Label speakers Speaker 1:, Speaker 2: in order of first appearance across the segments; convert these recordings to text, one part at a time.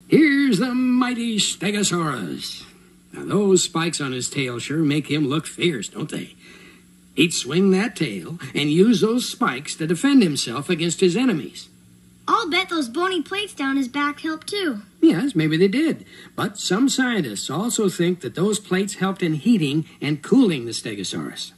Speaker 1: Here's the mighty Stegosaurus. Now, those spikes on his tail sure make him look fierce, don't they? He'd swing that tail and use those spikes to defend himself against his enemies.
Speaker 2: I'll bet those bony plates down his back help too.
Speaker 1: Yes, maybe they did. But some scientists also think that those plates helped in heating and cooling the Stegosaurus.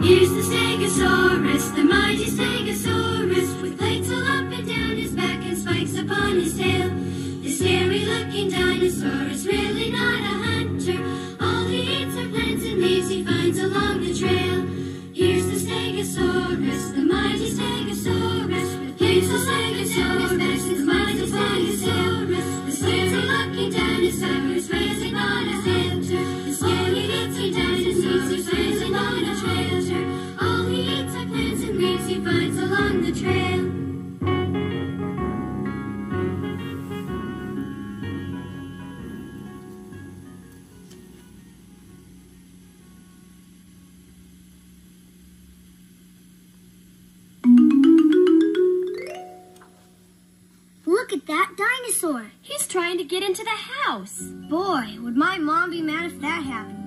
Speaker 3: Here's the Stegosaurus, the mighty Stegosaurus, with plates all up and down his back and spikes upon his tail. This scary-looking dinosaur is really not a hunter. All he eats are plants and leaves he finds along the trail. Here's the Stegosaurus, the mighty Stegosaurus, with plates all up and down his back, the mighty Stegosaurus. The scary-looking dinosaur is really not a hunter. All he eats are plants and leaves he finds along the trail. All he eats are plants and leaves he finds along the trail.
Speaker 2: Look at that dinosaur.
Speaker 4: He's trying to get into the house.
Speaker 2: Boy, would my mom be mad if that happened.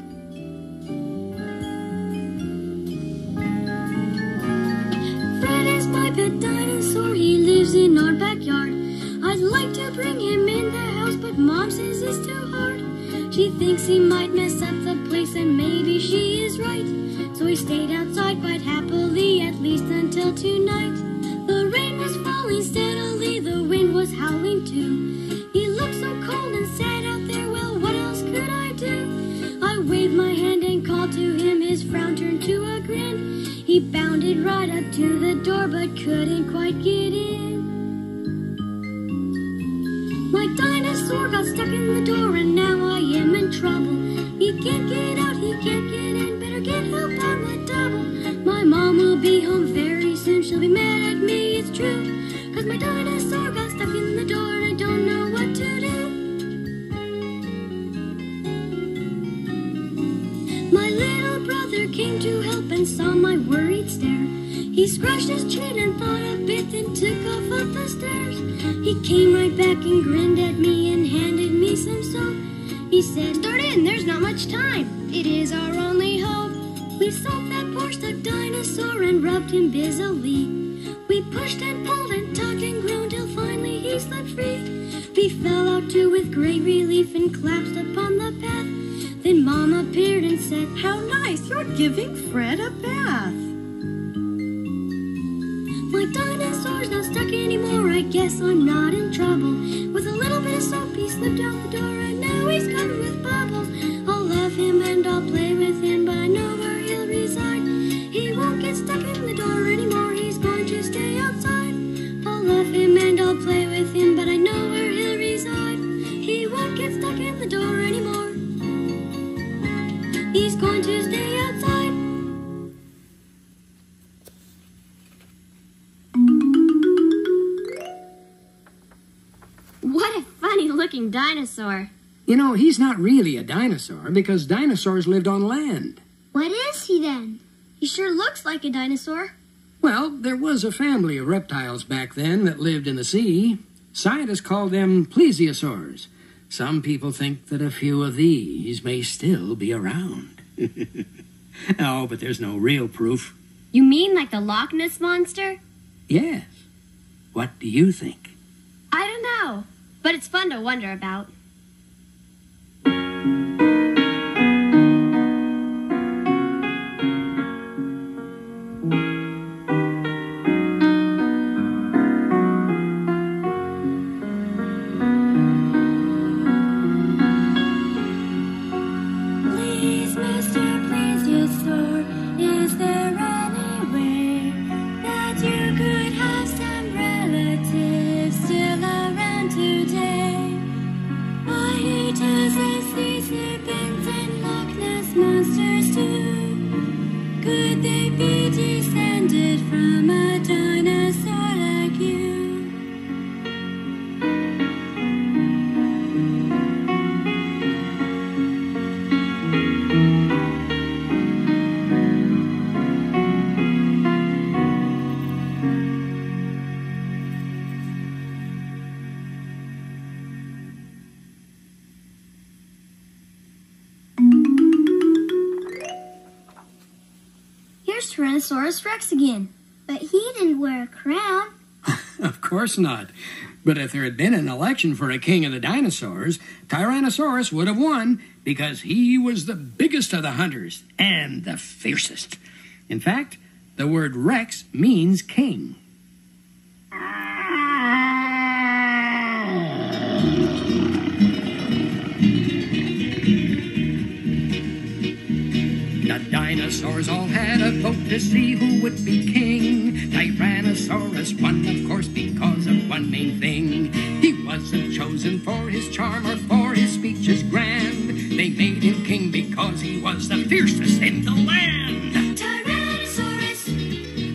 Speaker 3: Fred is my pet dinosaur, he lives in our backyard. I'd like to bring him in the house, but Mom says it's too hard. She thinks he might mess up the place, and maybe she is right. So he stayed outside quite happily, at least until tonight. The rain was falling steadily, the wind was howling too. He looked so cold and sad out there, well, what else could I do? I waved my hand and called to him, his frown turned to a grin. He bounded right up to the door, but couldn't quite get in. My dinosaur got stuck in the door, and now I am in trouble. He can't get out, he can't get in, better get help on the double. My mom will be home very soon, she'll be mad at me, it's true. 'Cause my dinosaur got stuck in the door, and I don't know what to do. My little brother came to help and saw my worried stare. He scratched his chin and thought a bit, then took off up the stairs. He came right back and grinned at me and handed me some soap. He said, "Start in, there's not much time. It is our only hope." We soaked that poor stuck dinosaur and rubbed him busily. We pushed and pulled and tugged and groaned till finally he slipped free. We fell out too with great relief and collapsed upon the path. Then Mom appeared and said,
Speaker 5: "How nice, you're giving Fred a bath."
Speaker 3: My dinosaur's not stuck anymore, I guess I'm not in trouble. With a little bit of soap he slipped out the door, and now he's covered with bubbles. I'll love him and I'll play with him, but I know where he'll reside. He won't get stuck in the door anymore, he's going to stay outside. I'll love him and I'll play with him, but I know where he'll reside. He won't get stuck in the door anymore, he's going to stay outside.
Speaker 4: What a funny-looking dinosaur.
Speaker 1: You know, he's not really a dinosaur because dinosaurs lived on land.
Speaker 2: What is he then? He sure looks like a dinosaur.
Speaker 1: Well, there was a family of reptiles back then that lived in the sea. Scientists called them Plesiosaurs. Some people think that a few of these may still be around. Oh, but there's no real proof.
Speaker 4: You mean like the Loch Ness Monster?
Speaker 1: Yes. What do you think?
Speaker 4: I don't know, but it's fun to wonder about.
Speaker 3: Please, Mr. Plesiosaur, is there any way that you could have some relatives still around today? I hear to sea serpents and Loch Ness monsters too. Could they be descended from a dinosaur like you?
Speaker 2: Here's Tyrannosaurus Rex again.
Speaker 3: But he didn't wear a crown.
Speaker 1: Of course not. But if there had been an election for a king of the dinosaurs, Tyrannosaurus would have won because he was the biggest of the hunters and the fiercest. In fact, the word Rex means king. The dinosaurs all had a vote to see who would be king. Tyrannosaurus won, of course, because of one main thing. He wasn't chosen for his charm or for his speeches grand. They made him king because he was the fiercest in the land.
Speaker 3: Tyrannosaurus,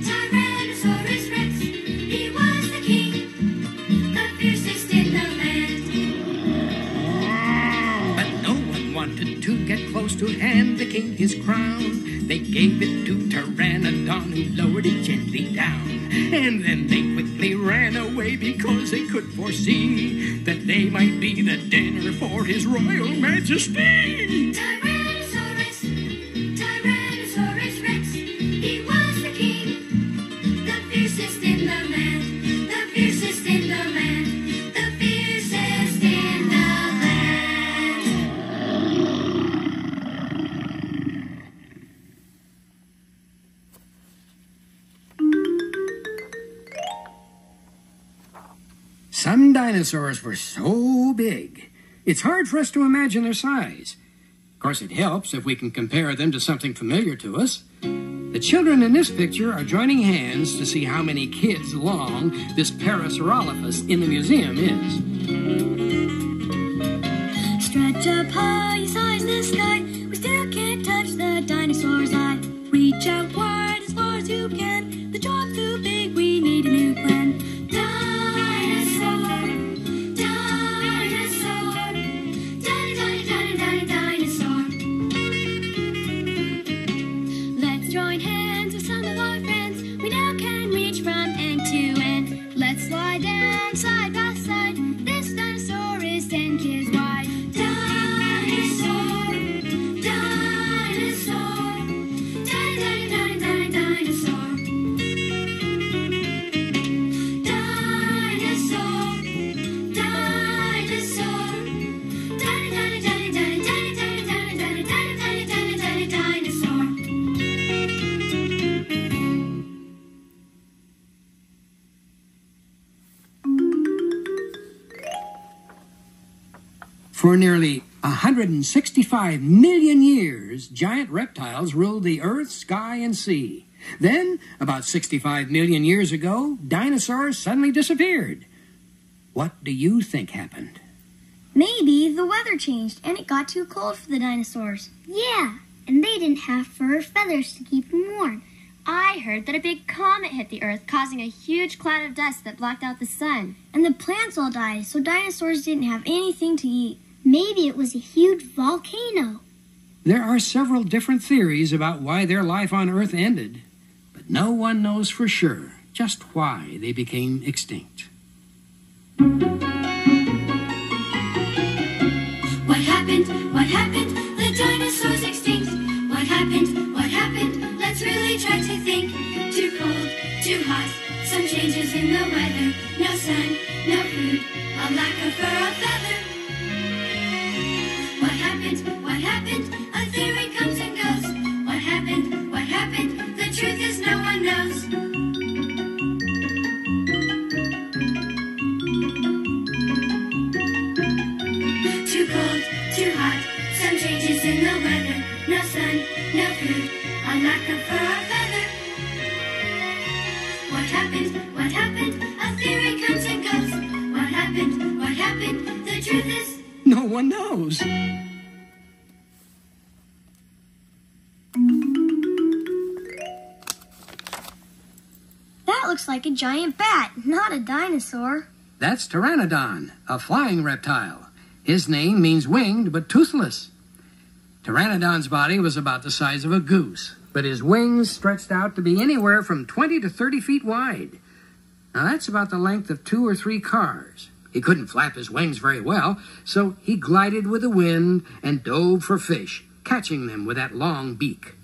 Speaker 3: Tyrannosaurus Rex, he was the king, the fiercest in the land.
Speaker 1: But no one wanted to get close to hand the king his crown. They gave it to Pteranodon, who lowered it gently down. And then they quickly ran away because they could foresee that they might be the dinner for his royal majesty.
Speaker 3: Tyrannosaurus, Tyrannosaurus Rex, he was the king, the fiercest in the land, the fiercest in the land, the fiercest in the land.
Speaker 1: Some dinosaurs were so big, it's hard for us to imagine their size. Of course, it helps if we can compare them to something familiar to us. The children in this picture are joining hands to see how many kids long this Parasaurolophus in the museum is.
Speaker 3: Stretch up high as high as the sky, we still can't touch the dinosaur's eye. Reach out wide as far as you can, the job's too big, we need a new plan. Dinosaur, dinosaur, dinosaur. Let's join hands with some of our friends, we now can reach from end to end. Let's slide down side by side, this dinosaur is 10 kids wide. Dinosaur, dinosaur, dinosaur. Dinosaur, dinosaur.
Speaker 1: For nearly 165 million years, giant reptiles ruled the earth, sky, and sea. Then, about 65 million years ago, dinosaurs suddenly disappeared. What do you think happened?
Speaker 2: Maybe the weather changed and it got too cold for the dinosaurs.
Speaker 3: Yeah, and they didn't have fur or feathers to keep them warm.
Speaker 4: I heard that a big comet hit the Earth, causing a huge cloud of dust that blocked out the sun.
Speaker 2: And the plants all died, so dinosaurs didn't have anything to eat.
Speaker 3: Maybe it was a huge volcano.
Speaker 1: There are several different theories about why their life on Earth ended, but no one knows for sure just why they became extinct.
Speaker 3: What happened? What happened? The dinosaurs extinct. What happened? What happened? Let's really try to think. Too cold, too hot, some changes in the weather. No sun, no food, a lack of fur or feather. What happened? What happened? A theory comes and goes. What happened? What happened? The truth is no one knows. Too cold, too hot, some changes in the weather. No sun, no food, a lack of fur or feather. What happened? What happened? A theory comes and goes. What happened? What happened? The truth is
Speaker 1: No one knows.
Speaker 2: That looks like a giant bat, not a dinosaur.
Speaker 1: That's Pteranodon, a flying reptile. His name means winged but toothless. Pteranodon's body was about the size of a goose, but his wings stretched out to be anywhere from 20 to 30 feet wide. Now that's about the length of 2 or 3 cars. He couldn't flap his wings very well, so he glided with the wind and dove for fish, catching them with that long beak.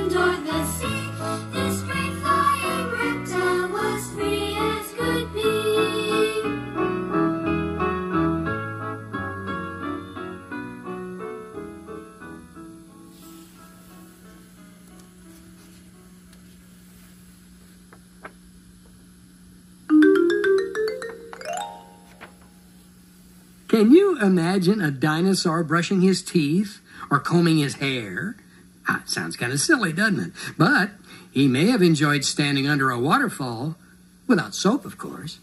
Speaker 3: land or the sea. This great flying reptile was free as could be.
Speaker 1: Can you imagine a dinosaur brushing his teeth or combing his hair? It sounds kind of silly, doesn't it? But he may have enjoyed standing under a waterfall, without soap, of course.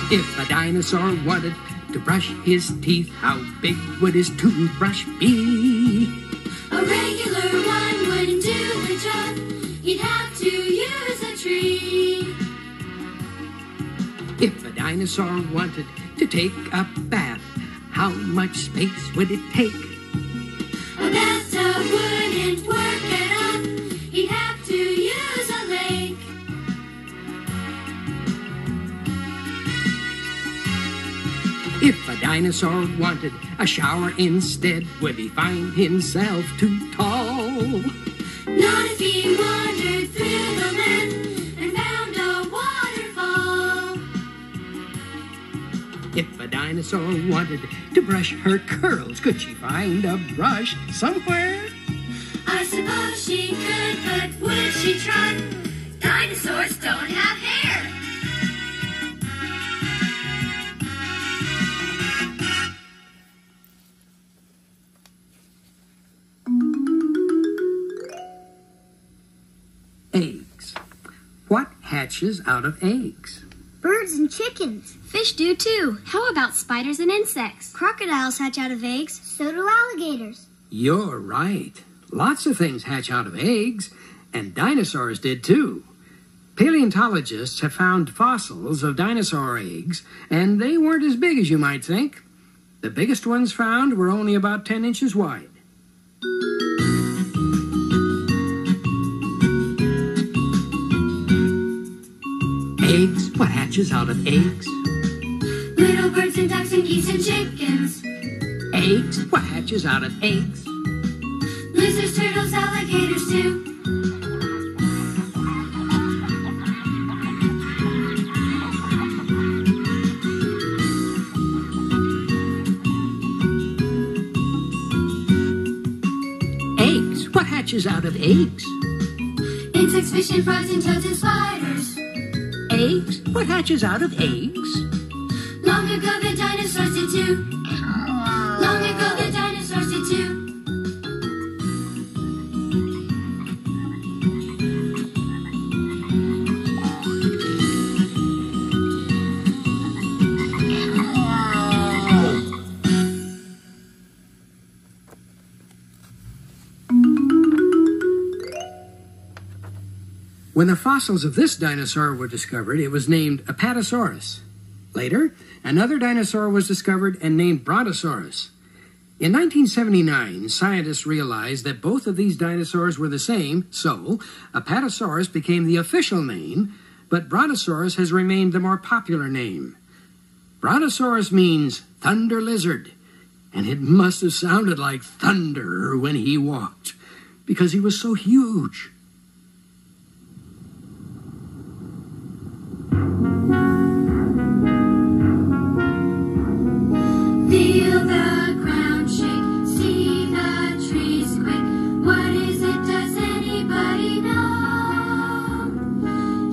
Speaker 1: If a dinosaur wanted to brush his teeth, how big would his toothbrush be?
Speaker 3: A regular one wouldn't do the job. He'd have to use a tree.
Speaker 1: If a dinosaur wanted to take a bath, how much space would it take?
Speaker 3: A bathtub wouldn't work at all. He'd have to use a lake.
Speaker 1: If a dinosaur wanted a shower instead, would he find himself too tall?
Speaker 3: Not if he wandered through the land and found a waterfall.
Speaker 1: If a dinosaur wanted to brush her curls, could she find a brush somewhere?
Speaker 3: I suppose she could, but would she try? Dinosaurs don't have hair.
Speaker 1: Eggs. What hatches out of eggs?
Speaker 2: Birds and chickens. Fish do too.
Speaker 4: How about spiders and insects?
Speaker 2: Crocodiles hatch out of eggs. So do alligators.
Speaker 1: You're right. Lots of things hatch out of eggs, and dinosaurs did too. Paleontologists have found fossils of dinosaur eggs, and they weren't as big as you might think. The biggest ones found were only about 10 inches wide. Eggs? What hatches out of eggs?
Speaker 3: Little birds and ducks and geese and chickens.
Speaker 1: Eggs? What hatches out of eggs?
Speaker 3: Lizards, turtles, alligators too.
Speaker 1: Eggs? What hatches out of eggs?
Speaker 3: Insects, fish, and frogs, and toads and spiders.
Speaker 1: Eggs? What hatches out of eggs?
Speaker 3: Long ago the dinosaurs did too. Long ago the dinosaurs did too.
Speaker 1: When the fossils of this dinosaur were discovered, it was named Apatosaurus. Later, another dinosaur was discovered and named Brontosaurus. In 1979, scientists realized that both of these dinosaurs were the same, so Apatosaurus became the official name, but Brontosaurus has remained the more popular name. Brontosaurus means thunder lizard, and it must have sounded like thunder when he walked, because he was so huge.
Speaker 3: Feel the ground shake, see the trees quake. What is it, does anybody know?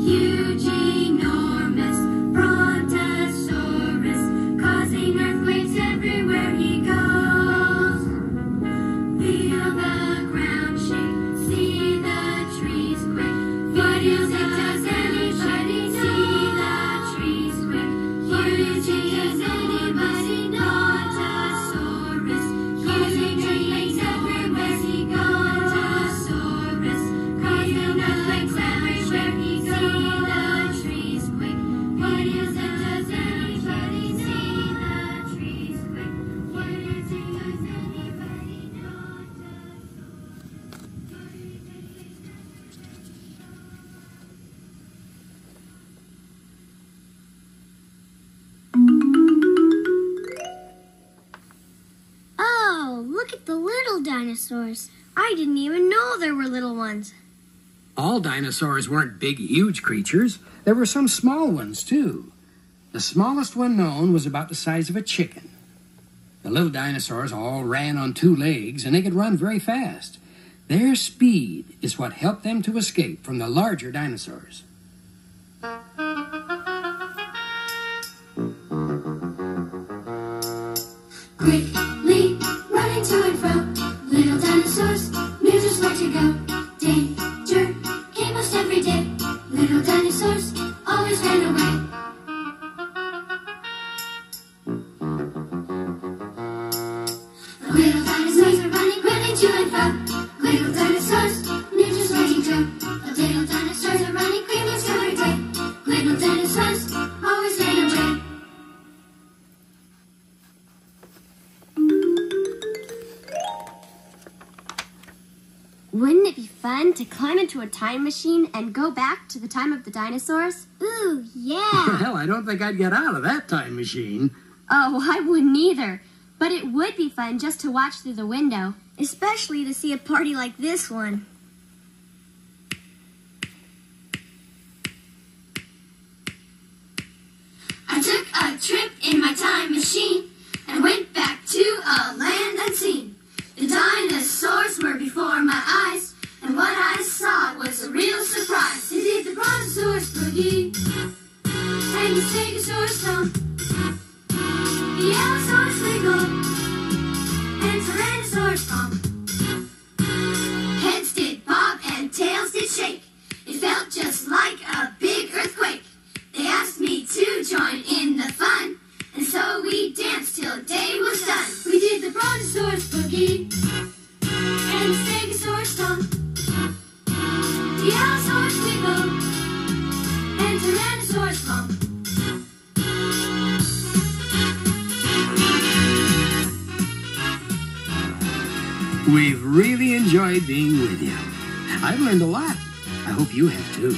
Speaker 3: Huge, enormous Brontosaurus, causing earthquakes everywhere he goes. Feel the ground shake, see the
Speaker 2: look at the little dinosaurs. I didn't even know there were little ones.
Speaker 1: All dinosaurs weren't big, huge creatures. There were some small ones, too. The smallest one known was about the size of a chicken. The little dinosaurs all ran on 2 legs, and they could run very fast. Their speed is what helped them to escape from the larger dinosaurs.
Speaker 3: Quickly running to and fro, little dinosaurs knew just where to go. Danger came most every day. Little dinosaurs always ran away. The little dinosaurs are running to and fro. Little dinosaurs knew just where to go. The little dinosaurs are running most every day. Little dinosaurs always ran away.
Speaker 4: Wouldn't it be fun to climb into a time machine and go back to the time of the dinosaurs?
Speaker 2: Ooh, yeah.
Speaker 1: Well, I don't think I'd get out of that time machine.
Speaker 4: Oh, I wouldn't either. But it would be fun just to watch through the window.
Speaker 2: Especially to see a party like this one.
Speaker 3: I took a trip in my time machine and went back to a land unseen. The dinosaurs were before my eyes, and what I saw was a real surprise. They did the Brontosaurus boogie, and the Stegosaurus stomp, the Allosaurus wiggle, and Tyrannosaurus stomp. Heads did bob and tails did shake. It felt just like a big earthquake. They asked me to join in the fun, and so we danced till day was done. We did the Brontosaurus boogie, and the Stegosaurus stomp, the Allosaurus wiggle, and Tyrannosaurus stomp.
Speaker 1: We've really enjoyed being with you. I've learned a lot. I hope you have too.